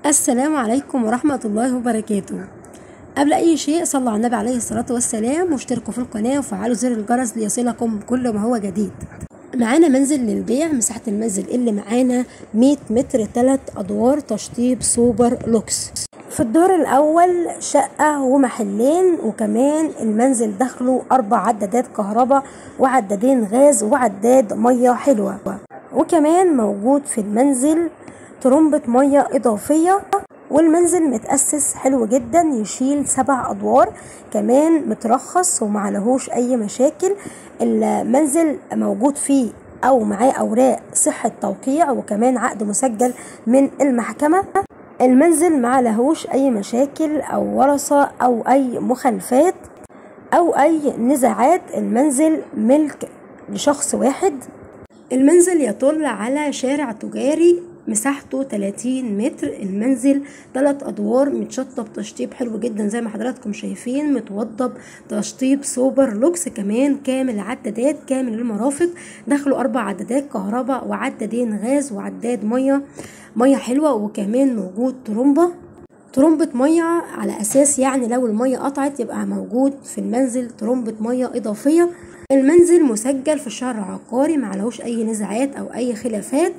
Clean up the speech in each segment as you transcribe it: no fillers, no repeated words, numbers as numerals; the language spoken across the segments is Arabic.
السلام عليكم ورحمة الله وبركاته. قبل أي شيء صلوا على النبي عليه الصلاة والسلام واشتركوا في القناة وفعلوا زر الجرس ليصلكم كل ما هو جديد. معانا منزل للبيع. مساحة المنزل اللي معانا 100 متر 3 أدوار تشطيب سوبر لوكس. في الدور الأول شقة ومحلين، وكمان المنزل داخله 4 عدادات كهرباء وعدادين غاز وعداد مية حلوة، وكمان موجود في المنزل طرمبة مية إضافية. والمنزل متأسس حلو جدا، يشيل 7 أدوار، كمان مترخص ومعلهوش أي مشاكل. المنزل موجود فيه أو معاه أوراق صحة توقيع وكمان عقد مسجل من المحكمة. المنزل معلهوش أي مشاكل أو ورثة أو أي مخالفات أو أي نزاعات. المنزل ملك لشخص واحد. المنزل يطل على شارع تجاري، مساحته 30 متر. المنزل 3 أدوار، متشطب تشطيب حلو جدا زي ما حضراتكم شايفين، متوضب تشطيب سوبر لوكس، كمان كامل عدادات، كامل المرافق، داخله 4 عدادات كهرباء وعدادين غاز وعداد مية حلوة، وكمان موجود طرمبة مية على أساس يعني لو المية قطعت يبقى موجود في المنزل طرمبة مية إضافية. المنزل مسجل في الشهر العقاري، معلهوش أي نزاعات أو أي خلافات،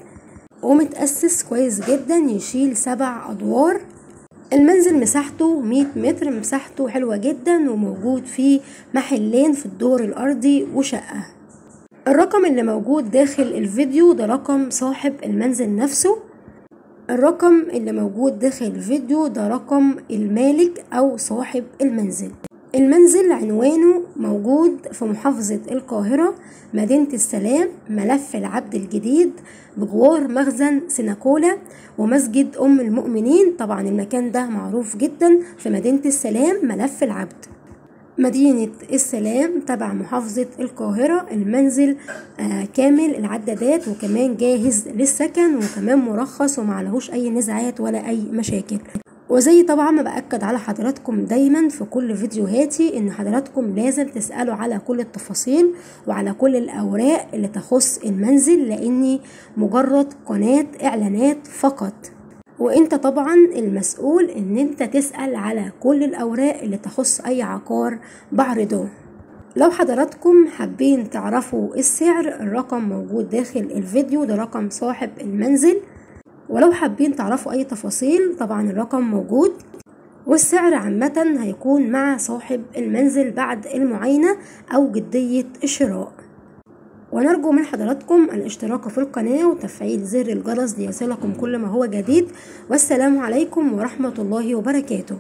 ومتأسس كويس جدا، يشيل 7 أدوار. المنزل مساحته 100 متر، مساحته حلوة جدا، وموجود فيه محلين في الدور الأرضي وشقة. الرقم اللي موجود داخل الفيديو ده رقم صاحب المنزل نفسه. الرقم اللي موجود داخل الفيديو ده رقم المالك أو صاحب المنزل. المنزل عنوانه موجود في محافظة القاهرة، مدينة السلام، ملف العبد الجديد، بجوار مخزن سيناكولا ومسجد أم المؤمنين. طبعا المكان ده معروف جدا في مدينة السلام، ملف العبد، مدينة السلام تبع محافظة القاهرة. المنزل كامل العدادات وكمان جاهز للسكن وكمان مرخص ومعلهوش أي نزاعات ولا أي مشاكل. وزي طبعا ما بأكد على حضراتكم دايما في كل فيديوهاتي ان حضراتكم لازم تسألوا على كل التفاصيل وعلى كل الأوراق اللي تخص المنزل، لاني مجرد قناة اعلانات فقط، وانت طبعا المسؤول ان انت تسأل على كل الأوراق اللي تخص اي عقار بعرضه. لو حضراتكم حابين تعرفوا السعر، الرقم موجود داخل الفيديو ده رقم صاحب المنزل، ولو حابين تعرفوا اي تفاصيل طبعا الرقم موجود، والسعر عامة هيكون مع صاحب المنزل بعد المعاينة او جدية الشراء. ونرجو من حضراتكم الاشتراك في القناة وتفعيل زر الجرس ليصلكم كل ما هو جديد. والسلام عليكم ورحمة الله وبركاته.